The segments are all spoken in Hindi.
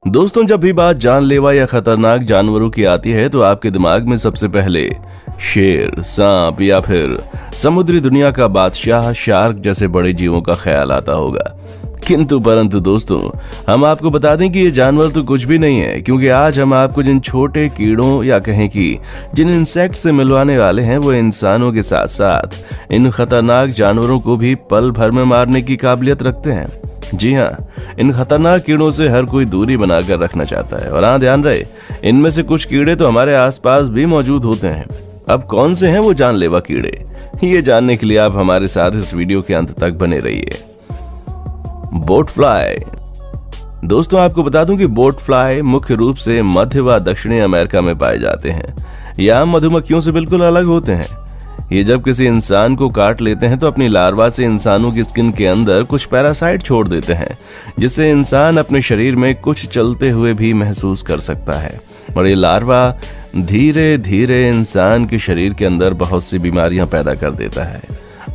दोस्तों, जब भी बात जानलेवा या खतरनाक जानवरों की आती है तो आपके दिमाग में सबसे पहले शेर, सांप या फिर समुद्री दुनिया का बादशाह शार्क जैसे बड़े जीवों का ख्याल आता होगा। परंतु दोस्तों, हम आपको बता दें कि ये जानवर तो कुछ भी नहीं है, क्योंकि आज हम आपको जिन छोटे कीड़ों या कहें कि जिन इंसेक्ट से मिलवाने वाले हैं वो इंसानों के साथ साथ इन खतरनाक जानवरों को भी पल भर में मारने की काबिलियत रखते हैं। जी हाँ, इन खतरनाक कीड़ों से हर कोई दूरी बनाकर रखना चाहता है। और हाँ, ध्यान रहे, इनमें से कुछ कीड़े तो हमारे आसपास भी मौजूद होते हैं। अब कौन से हैं वो जानलेवा कीड़े, ये जानने के लिए आप हमारे साथ इस वीडियो के अंत तक बने रहिए। Boat fly. दोस्तों, आपको बता दूं कि बोट फ्लाई मुख्य रूप से मध्य व दक्षिणी अमेरिका में पाए जाते हैं। ये आम मधुमक्खियों से बिल्कुल अलग होते हैं। ये जब किसी इंसान को काट लेते हैं तो अपनी लार्वा से इंसानों की स्किन के अंदर कुछ पैरासाइट छोड़ देते हैं, जिससे इंसान अपने शरीर में कुछ चलते हुए भी महसूस कर सकता है। और ये लार्वा धीरे धीरे इंसान के शरीर के अंदर बहुत सी बीमारियां पैदा कर देता है।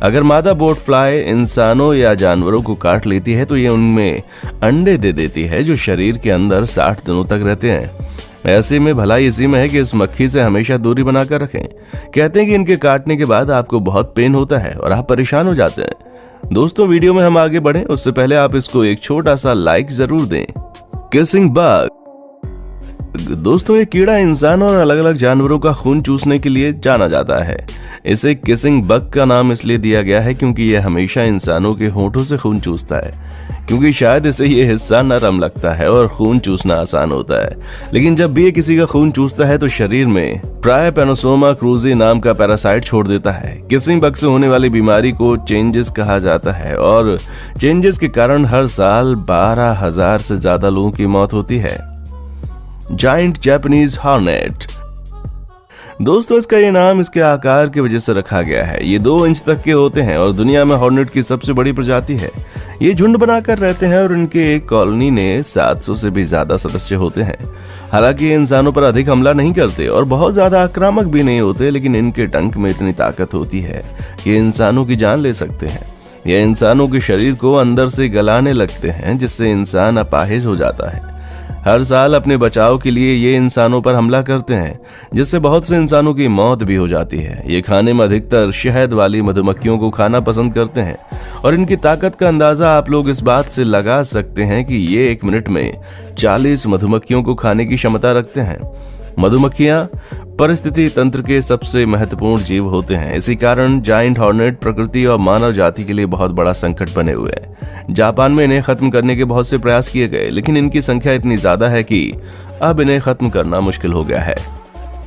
अगर मादा बोट फ्लाई इंसानों या जानवरों को काट लेती है तो ये उनमें अंडे दे देती है, जो शरीर के अंदर 60 दिनों तक रहते हैं। ऐसे में भलाई इसी में है कि इस मक्खी से हमेशा दूरी बनाकर रखें। कहते हैं कि इनके काटने के बाद आपको बहुत पेन होता है और आप परेशान हो जाते हैं। दोस्तों, वीडियो में हम आगे बढ़ें उससे पहले आप इसको एक छोटा सा लाइक जरूर दें। Kissing bug. दोस्तों, ये कीड़ा इंसान और अलग अलग जानवरों का खून चूसने के लिए जाना जाता है। इसे किसिंग बग का नाम इसलिए दिया गया है क्योंकि यह हमेशा इंसानों के होठों से खून चूसता है, क्योंकि शायद इसे ये हिस्सा नरम लगता है और खून चूसना आसान होता है। लेकिन जब भी ये किसी का खून चूसता है तो शरीर में ट्राइपैनोसोमा क्रूजी नाम का पैरासाइट छोड़ देता है। किसिंग बग से होने वाली बीमारी को चेंजेस कहा जाता है और चेंजेस के कारण हर साल 12,000 से ज्यादा लोगों की मौत होती है। Giant Japanese hornet. दोस्तों, इसका ये नाम इसके आकार की वजह से रखा गया है। ये 2 इंच तक के होते हैं और दुनिया में हॉर्नेट की सबसे बड़ी प्रजाति है। ये झुंड बनाकर रहते हैं और इनके एक कॉलोनी में 700 से भी ज्यादा सदस्य होते हैं। हालांकि ये इंसानों पर अधिक हमला नहीं करते और बहुत ज्यादा आक्रामक भी नहीं होते, लेकिन इनके डंक में इतनी ताकत होती है कि इंसानों की जान ले सकते हैं। ये इंसानों के शरीर को अंदर से गलाने लगते हैं, जिससे इंसान अपाहिज हो जाता है। हर साल अपने बचाव के लिए ये इंसानों पर हमला करते हैं, जिससे बहुत से इंसानों की मौत भी हो जाती है। ये खाने में अधिकतर शहद वाली मधुमक्खियों को खाना पसंद करते हैं और इनकी ताकत का अंदाजा आप लोग इस बात से लगा सकते हैं कि ये 1 मिनट में 40 मधुमक्खियों को खाने की क्षमता रखते हैं। मधुमक्खियां परिस्थिति तंत्र के सबसे महत्वपूर्ण जीव होते हैं। इसी कारण जायंट हॉर्नेट प्रकृति और मानव जाति के लिए बहुत बड़ा संकट बने हुए हैं। जापान में इन्हें खत्म करने के बहुत से प्रयास किए गए, लेकिन इनकी संख्या इतनी ज्यादा है कि अब इन्हें खत्म करना मुश्किल हो गया है।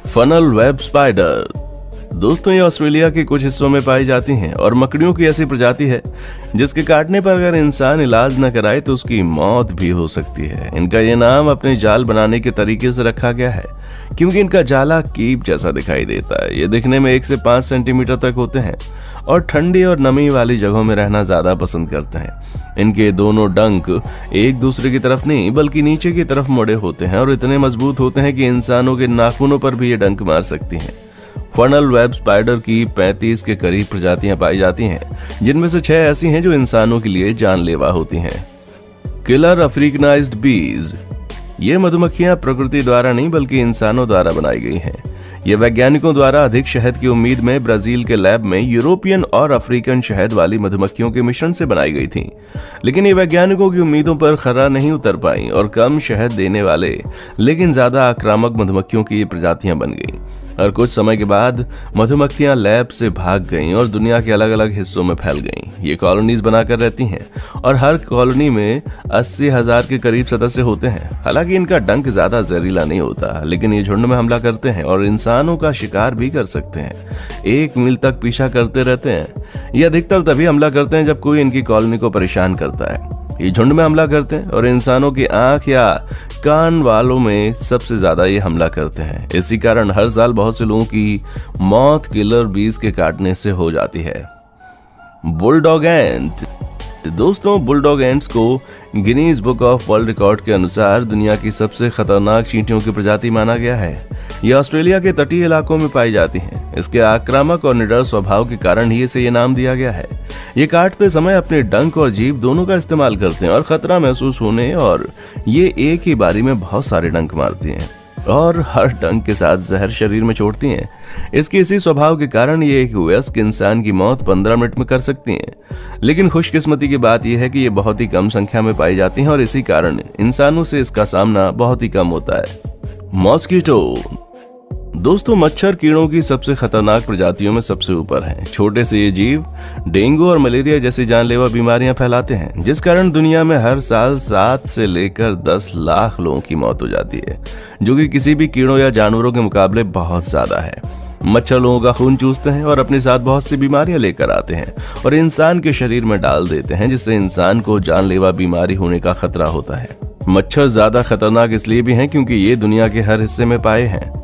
Funnel web spider. दोस्तों, ये ऑस्ट्रेलिया के कुछ हिस्सों में पाई जाती हैं और मकड़ियों की ऐसी प्रजाति है जिसके काटने पर अगर इंसान इलाज न कराए तो उसकी मौत भी हो सकती है। इनका ये नाम अपने जाल बनाने के तरीके से रखा गया है, क्योंकि इनका जाला कीप जैसा दिखाई देता है। ये दिखने में 1 से 5 सेंटीमीटर तक होते हैं और ठंडी और नमी वाली जगहों में रहना ज्यादा पसंद करते हैं। इनके दोनों डंक एक दूसरे की तरफ नहीं बल्कि नीचे की तरफ मुड़े होते हैं और इतने मजबूत होते हैं कि इंसानों के नाखूनों पर भी ये डंक मार सकती हैं। फनल वेब स्पाइडर की 35 के करीब प्रजातियां पाई जाती हैं, जिनमें से 6 ऐसी हैं जो इंसानों के लिए जानलेवा होती हैं। किलर अफ्रीकनाइज्ड बीज। ये मधुमक्खियां प्रकृति द्वारा नहीं बल्कि इंसानों द्वारा बनाई गई हैं। ये वैज्ञानिकों द्वारा अधिक शहद की उम्मीद में ब्राजील के लैब में यूरोपियन और अफ्रीकन शहद वाली मधुमक्खियों के मिश्रण से बनाई गई थी, लेकिन ये वैज्ञानिकों की उम्मीदों पर खरा नहीं उतर पाई और कम शहद देने वाले लेकिन ज्यादा आक्रामक मधुमक्खियों की ये प्रजातियां बन गईं। और कुछ समय के बाद मधुमक्खियां लैब से भाग गईं और दुनिया के अलग अलग हिस्सों में फैल गईं। ये कॉलोनीज बनाकर रहती हैं और हर कॉलोनी में 80,000 के करीब सदस्य होते हैं। हालांकि इनका डंक ज्यादा जहरीला नहीं होता, लेकिन ये झुंड में हमला करते हैं और इंसानों का शिकार भी कर सकते हैं। 1 मील तक पीछा करते रहते हैं। ये अधिकतर तभी हमला करते हैं जब कोई इनकी कॉलोनी को परेशान करता है। ये झुंड में हमला करते हैं और इंसानों की आंख या कान वालों में सबसे ज्यादा ये हमला करते हैं। इसी कारण हर साल बहुत से लोगों की मौत किलर बीज के काटने से हो जाती है। बुलडॉग एंट। दोस्तों, बुलडॉग एंट्स को Guinness book of world record के अनुसार दुनिया की सबसे खतरनाक चींटियों की प्रजाति माना गया है। ये ऑस्ट्रेलिया के तटीय इलाकों में पाई जाती हैं। इसके आक्रामक और निडर स्वभाव के कारण ही इसे ये नाम दिया गया है। ये काटते समय अपने डंक और जीभ दोनों का इस्तेमाल करते हैं और खतरा महसूस होने और ये एक ही बारी में बहुत सारे डंक मारती हैं और हर डंक के साथ जहर शरीर में छोड़ती हैं। इसके इसी स्वभाव के कारण ये एक वयस्क इंसान की मौत 15 मिनट में कर सकती हैं। लेकिन खुशकिस्मती की बात यह है कि ये बहुत ही कम संख्या में पाई जाती हैं और इसी कारण इंसानों से इसका सामना बहुत ही कम होता है। मॉस्किटो। दोस्तों, मच्छर कीड़ों की सबसे खतरनाक प्रजातियों में सबसे ऊपर हैं। छोटे से ये जीव डेंगू और मलेरिया जैसी जानलेवा बीमारियां फैलाते हैं, जिस कारण दुनिया में हर साल 7 से लेकर 10 लाख लोगों की मौत हो जाती है, जो कि किसी भी कीड़ों या जानवरों के मुकाबले बहुत ज्यादा है। मच्छर लोगों का खून चूसते हैं और अपने साथ बहुत सी बीमारियां लेकर आते हैं और इंसान के शरीर में डाल देते हैं, जिससे इंसान को जानलेवा बीमारी होने का खतरा होता है। मच्छर ज्यादा खतरनाक इसलिए भी हैं क्योंकि ये दुनिया के हर हिस्से में पाए हैं।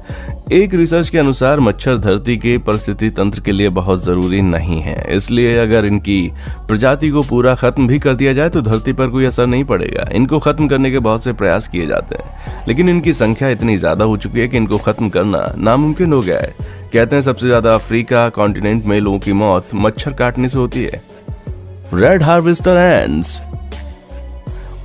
एक रिसर्च के अनुसार मच्छर धरती के परिस्थिति तंत्र के लिए बहुत जरूरी नहीं है, इसलिए अगर इनकी प्रजाति को पूरा खत्म भी कर दिया जाए तो धरती पर कोई असर नहीं पड़ेगा। इनको खत्म करने के बहुत से प्रयास किए जाते हैं, लेकिन इनकी संख्या इतनी ज्यादा हो चुकी है कि इनको खत्म करना नामुमकिन हो गया है। कहते हैं सबसे ज्यादा अफ्रीका कॉन्टिनेंट में लोगों की मौत मच्छर काटने से होती है। Red harvester ends.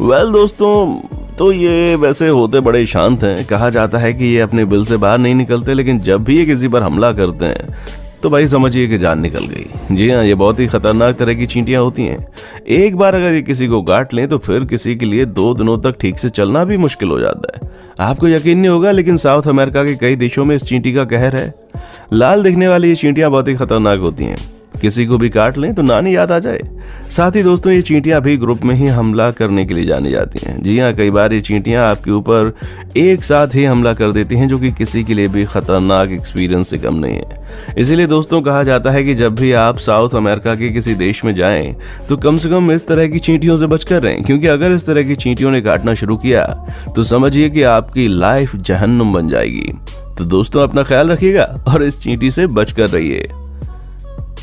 वेल दोस्तों, तो ये वैसे होते बड़े शांत हैं। कहा जाता है कि ये अपने बिल से बाहर नहीं निकलते, लेकिन जब भी ये किसी पर हमला करते हैं तो भाई समझिए कि जान निकल गई। जी हाँ, ये बहुत ही खतरनाक तरह की चींटियां होती हैं। एक बार अगर ये किसी को काट लें तो फिर किसी के लिए 2 दिनों तक ठीक से चलना भी मुश्किल हो जाता है। आपको यकीन नहीं होगा, लेकिन साउथ अमेरिका के कई देशों में इस चींटी का कहर है। लाल दिखने वाली ये चींटियां बहुत ही खतरनाक होती हैं। किसी को भी काट लें तो नानी याद आ जाए। साथ ही दोस्तों, ये चींटियां भी ग्रुप में ही हमला करने के लिए जानी जाती हैं। जी हाँ, कई बार ये चींटियां आपके ऊपर एक साथ ही हमला कर देती हैं, जो कि किसी के लिए भी खतरनाक एक्सपीरियंस से कम नहीं है। इसीलिए दोस्तों, कहा जाता है कि जब भी आप साउथ अमेरिका के किसी देश में जाएं तो कम से कम इस तरह की चींटियों से बचकर रहें, क्योंकि अगर इस तरह की चींटियों ने काटना शुरू किया तो समझिए कि आपकी लाइफ जहन्नुम बन जाएगी। तो दोस्तों, अपना ख्याल रखिएगा और इस चींटी से बचकर रहिए।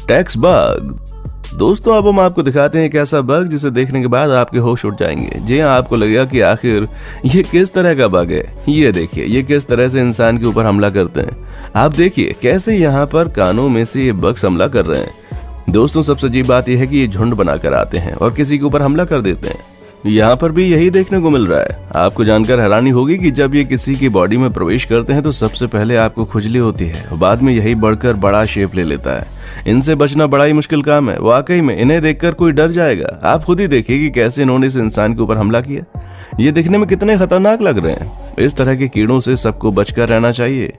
Tax bug. दोस्तों, अब हम आपको दिखाते हैं एक ऐसा बग जिसे देखने के बाद आपके होश उड़ जाएंगे। जी हाँ, आपको लगेगा कि आखिर ये किस तरह का बग है। ये देखिए, ये किस तरह से इंसान के ऊपर हमला करते हैं। आप देखिए कैसे यहाँ पर कानों में से ये बग्स हमला कर रहे हैं। दोस्तों, सबसे अजीब बात यह है कि ये झुंड बनाकर आते हैं और किसी के ऊपर हमला कर देते हैं। यहाँ पर भी यही देखने को मिल रहा है। आपको जानकर हैरानी होगी कि जब ये किसी की बॉडी में प्रवेश करते हैं तो सबसे पहले आपको खुजली होती है, बाद में यही बढ़कर बड़ा शेप ले लेता है। इनसे बचना बड़ा ही मुश्किल काम है। वाकई में इन्हें देखकर कोई डर जाएगा। आप खुद ही देखिए कि कैसे इन्होंने इस इंसान के ऊपर हमला किया। ये दिखने में कितने खतरनाक लग रहे हैं। इस तरह के कीड़ों से सबको बचकर रहना चाहिए।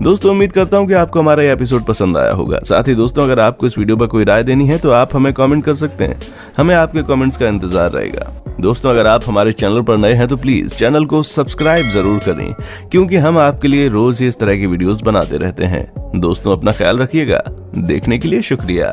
दोस्तों, उम्मीद करता हूं कि आपको हमारा ये एपिसोड पसंद आया होगा। साथ ही दोस्तों, अगर आपको इस वीडियो पर कोई राय देनी है तो आप हमें कमेंट कर सकते हैं। हमें आपके कमेंट्स का इंतजार रहेगा। दोस्तों, अगर आप हमारे चैनल पर नए हैं तो प्लीज चैनल को सब्सक्राइब जरूर करें, क्योंकि हम आपके लिए रोज ही इस तरह की वीडियोस बनाते रहते हैं। दोस्तों, अपना ख्याल रखिएगा। देखने के लिए शुक्रिया।